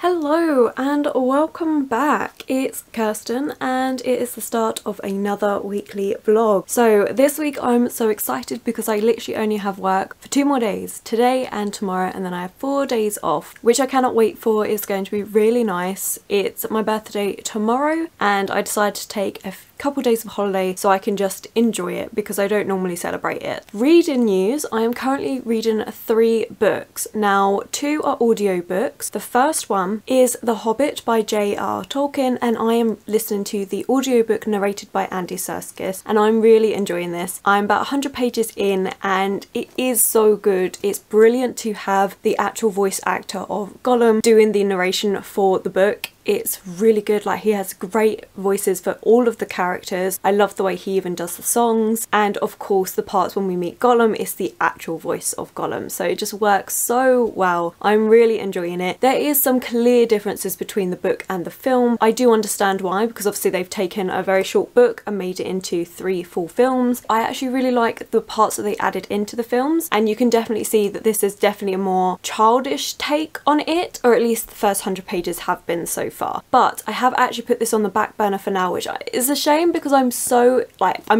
Hello and welcome back. It's Kirsten and it is the start of another weekly vlog. So this week I'm so excited because I literally only have work for 2 more days, today and tomorrow, and then I have 4 days off, which I cannot wait for. It's going to be really nice. It's my birthday tomorrow and I decided to take a couple days of holiday so I can just enjoy it because I don't normally celebrate it. Reading news, I am currently reading 3 books. Now 2 are audiobooks. The first one is The Hobbit by J.R. Tolkien and I am listening to the audiobook narrated by Andy Serkis and I'm really enjoying this. I'm about 100 pages in and it is so good. It's brilliant to have the actual voice actor of Gollum doing the narration for the book. It's really good. Like, he has great voices for all of the characters. I love the way he even does the songs, and of course the parts when we meet Gollum is the actual voice of Gollum, so it just works so well. I'm really enjoying it. There is some clear differences between the book and the film. I do understand why, because obviously they've taken a very short book and made it into 3 full films. I actually really like the parts that they added into the films, and you can definitely see that this is definitely a more childish take on it, or at least the first 100 pages have been so far. But I have actually put this on the back burner for now, which is a shame because I'm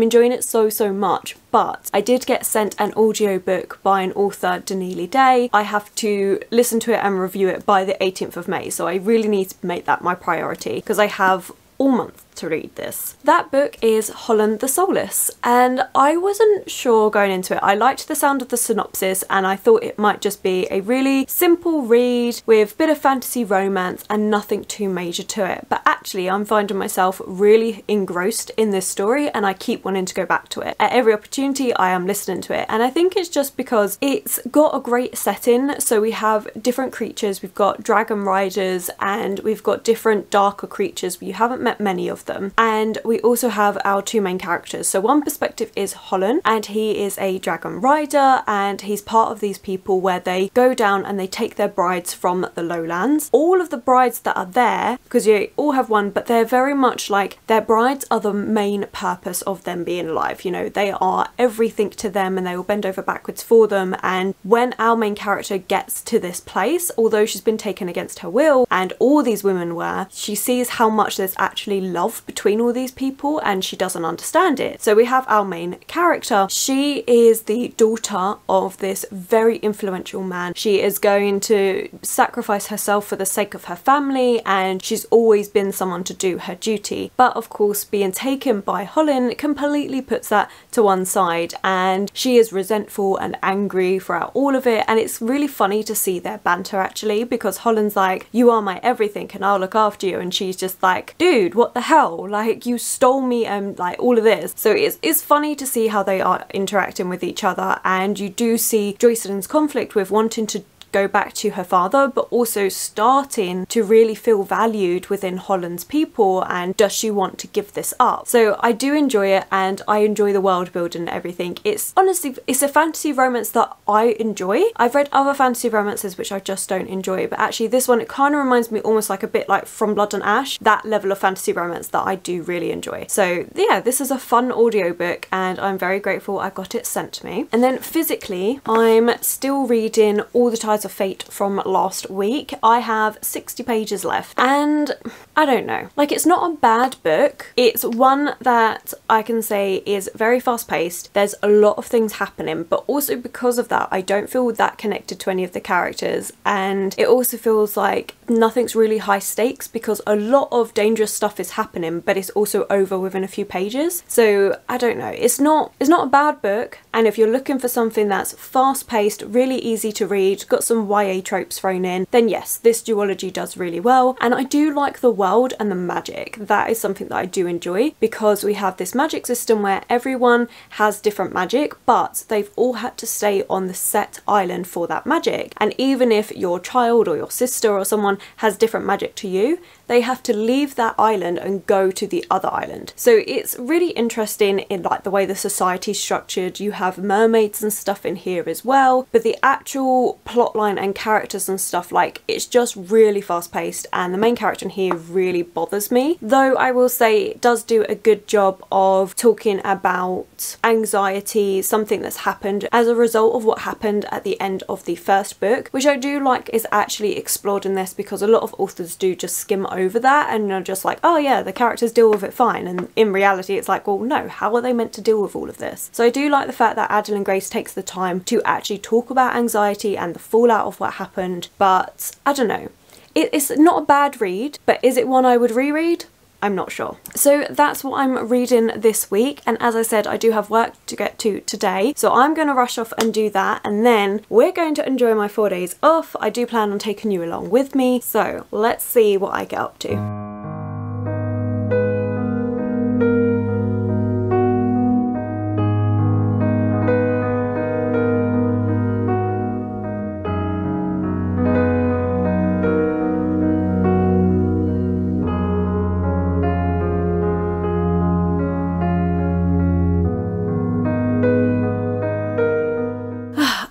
enjoying it so much. But I did get sent an audiobook by an author, Denili Day. I have to listen to it and review it by the 18th of May, so I really need to make that my priority because I have all month to read this. That book is Holland the Soulless, and I wasn't sure going into it. I liked the sound of the synopsis and I thought it might just be a really simple read with a bit of fantasy romance and nothing too major to it, but actually I'm finding myself really engrossed in this story and I keep wanting to go back to it. At every opportunity I am listening to it, and I think it's just because it's got a great setting. So we have different creatures, we've got dragon riders and we've got different darker creatures. You haven't met many of them, and we also have our 2 main characters. So one perspective is Holland, and he is a dragon rider and he's part of these people where they go down and they take their brides from the lowlands. All of the brides that are there, because you all have one, but they're very much like their brides are the main purpose of them being alive. You know, they are everything to them and they will bend over backwards for them. And when our main character gets to this place, although she's been taken against her will and all these women were, she sees how much there's actually love between all these people and she doesn't understand it. So we have our main character. She is the daughter of this very influential man. She is going to sacrifice herself for the sake of her family and she's always been someone to do her duty. But of course being taken by Holland completely puts that to one side and she is resentful and angry throughout all of it, and it's really funny to see their banter actually, because Holland's like, you are my everything and I'll look after you, and she's just like, dude, what the hell, like you stole me and like all of this. So it's funny to see how they are interacting with each other, and you do see Jocelyn's conflict with wanting to go back to her father but also starting to really feel valued within Holland's people, and does she want to give this up? So I do enjoy it and I enjoy the world building and everything. It's honestly, it's a fantasy romance that I enjoy. I've read other fantasy romances which I just don't enjoy, but actually this one, it kind of reminds me almost like a bit like From Blood and Ash, that level of fantasy romance that I do really enjoy. So yeah, this is a fun audiobook and I'm very grateful I got it sent to me. And then physically, I'm still reading All the Tides of Fate from last week. I have 60 pages left and I don't know, like it's not a bad book. It's one that I can say is very fast paced. There's a lot of things happening, but also because of that I don't feel that connected to any of the characters, and it also feels like nothing's really high stakes because a lot of dangerous stuff is happening but it's also over within a few pages. So I don't know, it's not a bad book, and if you're looking for something that's fast paced, really easy to read, got some YA tropes thrown in, then yes, this duology does really well. And I do like the world and the magic. That is something that I do enjoy, because we have this magic system where everyone has different magic, but they've all had to stay on the set island for that magic. And even if your child or your sister or someone has different magic to you, they have to leave that island and go to the other island. So it's really interesting in like the way the society's structured. You have mermaids and stuff in here as well, but the actual plot plotline and characters and stuff, like it's just really fast paced, and the main character in here really bothers me. Though I will say it does do a good job of talking about anxiety, something that's happened as a result of what happened at the end of the first book, which I do like is actually explored in this, because a lot of authors do just skim over that and are just like, oh yeah, the characters deal with it fine, and in reality it's like, well no, how are they meant to deal with all of this? So I do like the fact that Adeline Grace takes the time to actually talk about anxiety and the fallout of what happened. But I don't know, it's not a bad read, but is it one I would reread? I'm not sure. So that's what I'm reading this week, and as I said, I do have work to get to today, so I'm going to rush off and do that, and then we're going to enjoy my 4 days off. I do plan on taking you along with me, so let's see what I get up to.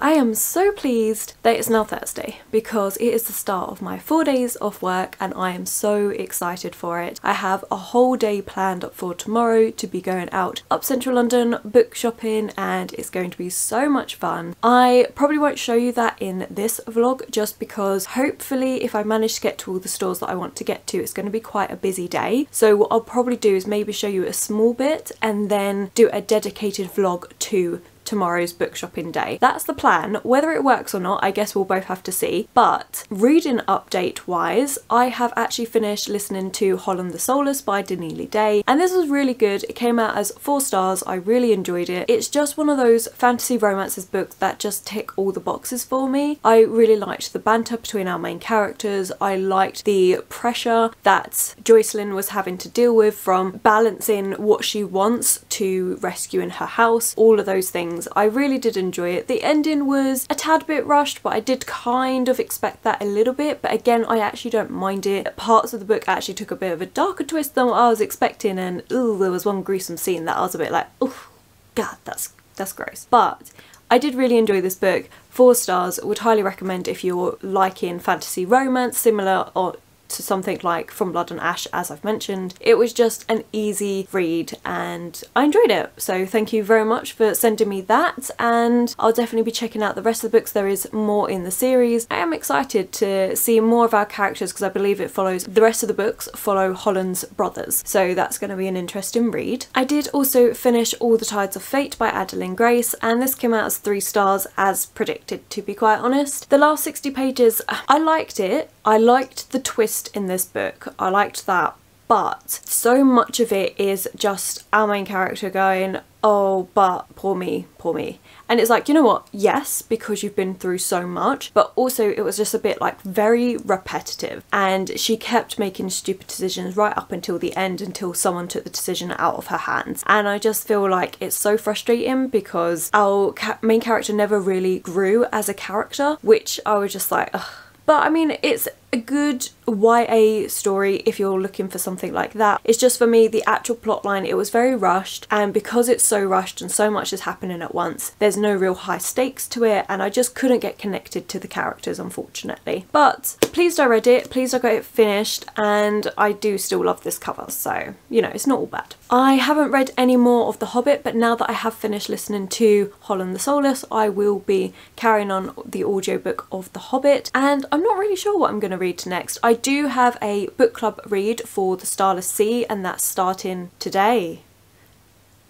I am so pleased that it's now Thursday, because it is the start of my 4 days off work and I am so excited for it. I have a whole day planned for tomorrow to be going out up central London book shopping, and it's going to be so much fun. I probably won't show you that in this vlog, just because hopefully if I manage to get to all the stores that I want to get to, it's going to be quite a busy day. So what I'll probably do is maybe show you a small bit and then do a dedicated vlog to tomorrow's book shopping day. That's the plan. Whether it works or not, I guess we'll both have to see. But reading update wise, I have actually finished listening to Holland the Soulless by Denise Day, and this was really good. It came out as 4 stars. I really enjoyed it. It's just one of those fantasy romances books that just tick all the boxes for me. I really liked the banter between our main characters. I liked the pressure that Jocelyn was having to deal with, from balancing what she wants to rescuing her house, all of those things. I really did enjoy it. The ending was a tad bit rushed, but I did kind of expect that a little bit, but again, I actually don't mind it. Parts of the book actually took a bit of a darker twist than what I was expecting, and ooh, there was one gruesome scene that I was a bit like, oh god, that's gross. But I did really enjoy this book. 4 stars, would highly recommend if you're liking fantasy romance, similar or to something like From Blood and Ash, as I've mentioned. It was just an easy read and I enjoyed it, so thank you very much for sending me that, and I'll definitely be checking out the rest of the books. There is more in the series. I am excited to see more of our characters, because I believe it follows, the rest of the books follow Holland's brothers, so that's going to be an interesting read. I did also finish All the Tides of Fate by Adeline Grace, and this came out as 3 stars as predicted, to be quite honest. The last 60 pages, I liked it. I liked the twist in this book. I liked that, but so much of it is just our main character going, oh, but poor me, poor me. And it's like, you know what, yes, because you've been through so much, but also it was just a bit like very repetitive, and she kept making stupid decisions right up until the end, until someone took the decision out of her hands. And I just feel like it's so frustrating, because our main character never really grew as a character, which I was just like, ugh. But I mean, it's a good YA story if you're looking for something like that. It's just, for me, the actual plotline, it was very rushed, and because it's so rushed and so much is happening at once, there's no real high stakes to it, and I just couldn't get connected to the characters, unfortunately. But pleased I read it, pleased I got it finished, and I do still love this cover, so you know, it's not all bad. I haven't read any more of The Hobbit, but now that I have finished listening to Holland the Soulless, I will be carrying on the audiobook of The Hobbit, and I'm not really sure what I'm going to read next. I do have a book club read for The Starless Sea, and that's starting today.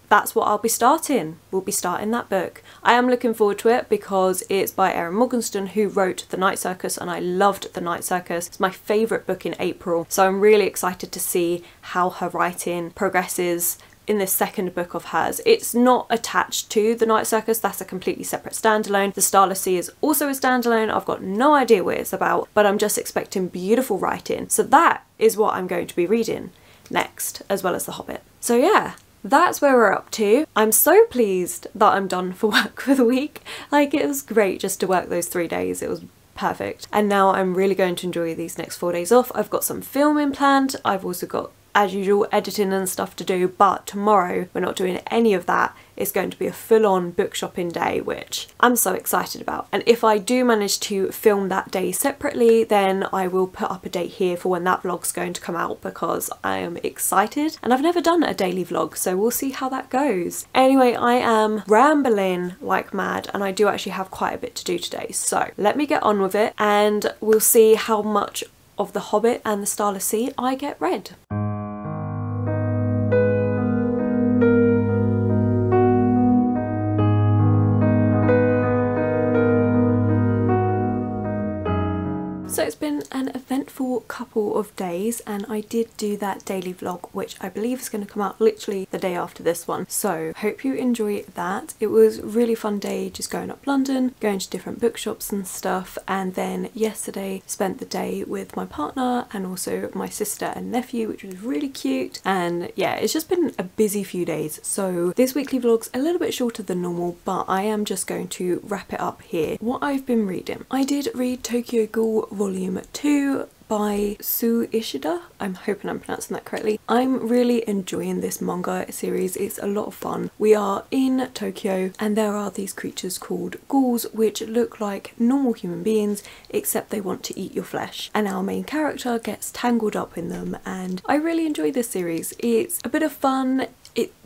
That's what I'll be starting. We'll be starting that book. I am looking forward to it because it's by Erin Morgenstern, who wrote The Night Circus, and I loved The Night Circus. It's my favourite book in April, so I'm really excited to see how her writing progresses in this second book of hers. It's not attached to The Night Circus, that's a completely separate standalone. The Starless Sea is also a standalone. I've got no idea what it's about, but I'm just expecting beautiful writing. So that is what I'm going to be reading next, as well as The Hobbit. So yeah, that's where we're up to. I'm so pleased that I'm done for work for the week. Like, it was great just to work those 3 days. It was perfect. And now I'm really going to enjoy these next 4 days off. I've got some filming planned. I've also got as usual, editing and stuff to do, but tomorrow we're not doing any of that. It's going to be a full-on book shopping day, which I'm so excited about. And if I do manage to film that day separately, then I will put up a date here for when that vlog's going to come out, because I am excited and I've never done a daily vlog, so we'll see how that goes. Anyway, I am rambling like mad and I do actually have quite a bit to do today, so let me get on with it and we'll see how much of The Hobbit and the Starless Sea I get read. So it's been an eventful couple of days and I did do that daily vlog, which I believe is going to come out literally the day after this one. So hope you enjoy that. It was a really fun day just going up London, going to different bookshops and stuff, and then yesterday spent the day with my partner and also my sister and nephew, which was really cute. And yeah, it's just been a busy few days. So this weekly vlog's a little bit shorter than normal, but I am just going to wrap it up here. What I've been reading. I did read Tokyo Ghoul Volume 2 by Sue Ishida. I'm hoping I'm pronouncing that correctly. I'm really enjoying this manga series. It's a lot of fun. We are in Tokyo and there are these creatures called ghouls which look like normal human beings, except they want to eat your flesh, and our main character gets tangled up in them, and I really enjoy this series. It's a bit of fun.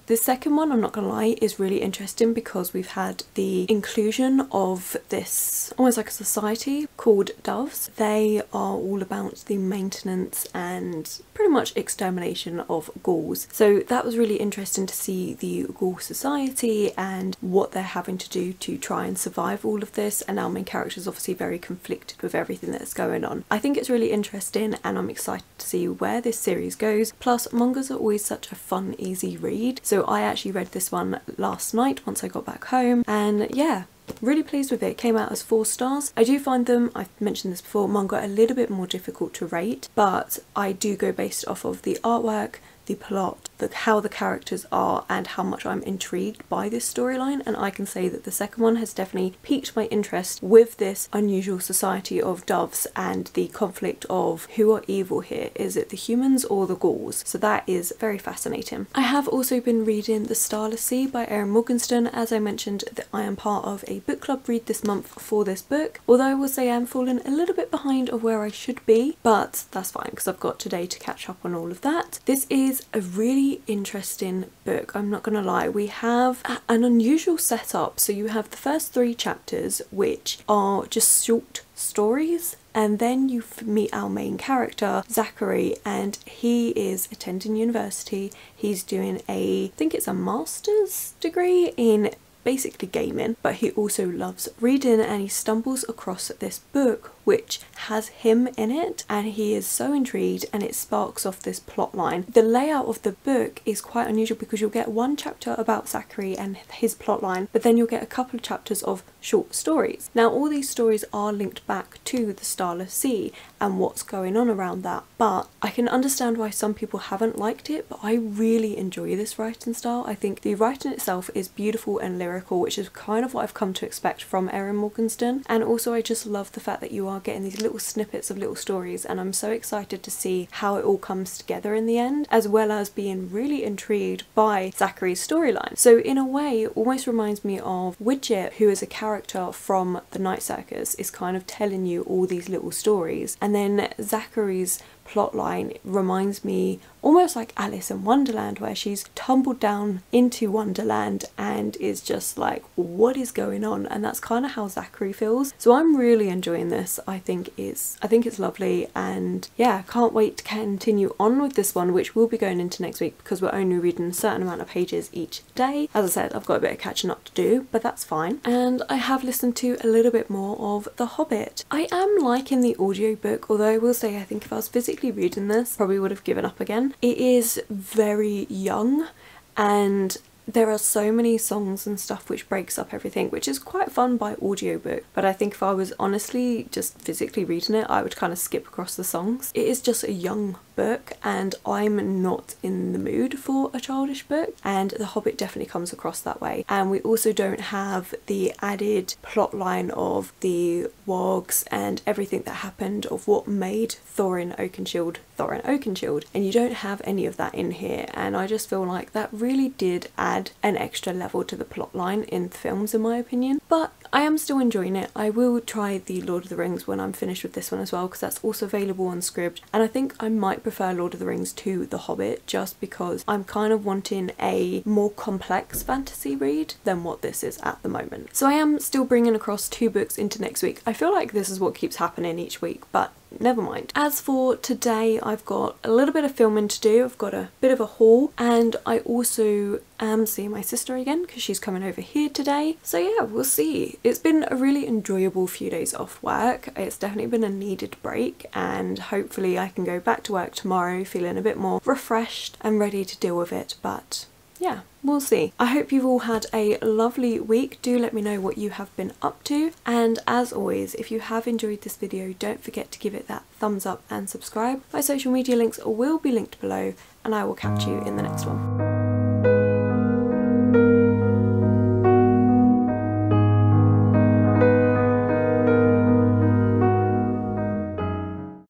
The second one, I'm not gonna lie, is really interesting because we've had the inclusion of this almost like a society called Doves. They are all about the maintenance and pretty much extermination of ghouls. So that was really interesting to see the ghoul society and what they're having to do to try and survive all of this, and our main character is obviously very conflicted with everything that's going on. I think it's really interesting and I'm excited to see where this series goes. Plus, mangas are always such a fun, easy read. So I actually read this one last night once I got back home, and yeah, really pleased with it. It came out as 4 stars. I do find them, I've mentioned this before, manga a little bit more difficult to rate, but I do go based off of the artwork, the plot, how the characters are, and how much I'm intrigued by this storyline, and I can say that the second one has definitely piqued my interest with this unusual society of doves and the conflict of who are evil here. Is it the humans or the ghouls? So that is very fascinating. I have also been reading The Starless Sea by Erin Morgenstern. As I mentioned, that I am part of a book club read this month for this book, although I will say I'm falling a little bit behind of where I should be, but that's fine because I've got today to catch up on all of that. This is a really interesting book, I'm not gonna lie. We have an unusual setup. So you have the first 3 chapters which are just short stories, and then you meet our main character Zachary, and he is attending university. He's doing I think it's a master's degree in basically gaming, but he also loves reading, and he stumbles across this book which has him in it, and he is so intrigued, and it sparks off this plot line. The layout of the book is quite unusual because you'll get 1 chapter about Zachary and his plot line, but then you'll get a couple of chapters of short stories. Now all these stories are linked back to the Starless Sea and what's going on around that, but I can understand why some people haven't liked it, but I really enjoy this writing style. I think the writing itself is beautiful and lyrical, which is kind of what I've come to expect from Erin Morgenstern, and also I just love the fact that you are getting these little snippets of little stories, and I'm so excited to see how it all comes together in the end, as well as being really intrigued by Zachary's storyline. So in a way it almost reminds me of Widget, who is a character from the Night Circus, is kind of telling you all these little stories, and then Zachary's plotline reminds me almost like Alice in Wonderland, where she's tumbled down into Wonderland and is just like, what is going on? And that's kind of how Zachary feels. So I'm really enjoying this. I think it's lovely, and yeah, can't wait to continue on with this one, which will be going into next week because we're only reading a certain amount of pages each day. As I said, I've got a bit of catching up to do, but that's fine. And I have listened to a little bit more of The Hobbit. I am liking the audiobook, although I will say I think if I was physically reading this, probably would have given up again. It is very young, and there are so many songs and stuff which breaks up everything, which is quite fun by audiobook, but I think if I was honestly just physically reading it, I would kind of skip across the songs. It is just a young book and I'm not in the mood for a childish book, and The Hobbit definitely comes across that way. And we also don't have the added plot line of the wargs and everything that happened of what made Thorin Oakenshield, and you don't have any of that in here, and I just feel like that really did add an extra level to the plot line in the films in my opinion. But I am still enjoying it. I will try the Lord of the Rings when I'm finished with this one as well, because that's also available on Scribd, and I think I might prefer Lord of the Rings to The Hobbit just because I'm kind of wanting a more complex fantasy read than what this is at the moment. So I am still bringing across 2 books into next week. I feel like this is what keeps happening each week, but never mind. As for today, I've got a little bit of filming to do. I've got a bit of a haul, and I also am seeing my sister again because she's coming over here today. So yeah, we'll see. It's been a really enjoyable few days off work. It's definitely been a needed break, and hopefully I can go back to work tomorrow feeling a bit more refreshed and ready to deal with it. But yeah, we'll see. I hope you've all had a lovely week. Do let me know what you have been up to, and as always, if you have enjoyed this video, don't forget to give it that thumbs up and subscribe. My social media links will be linked below, and I will catch you in the next one.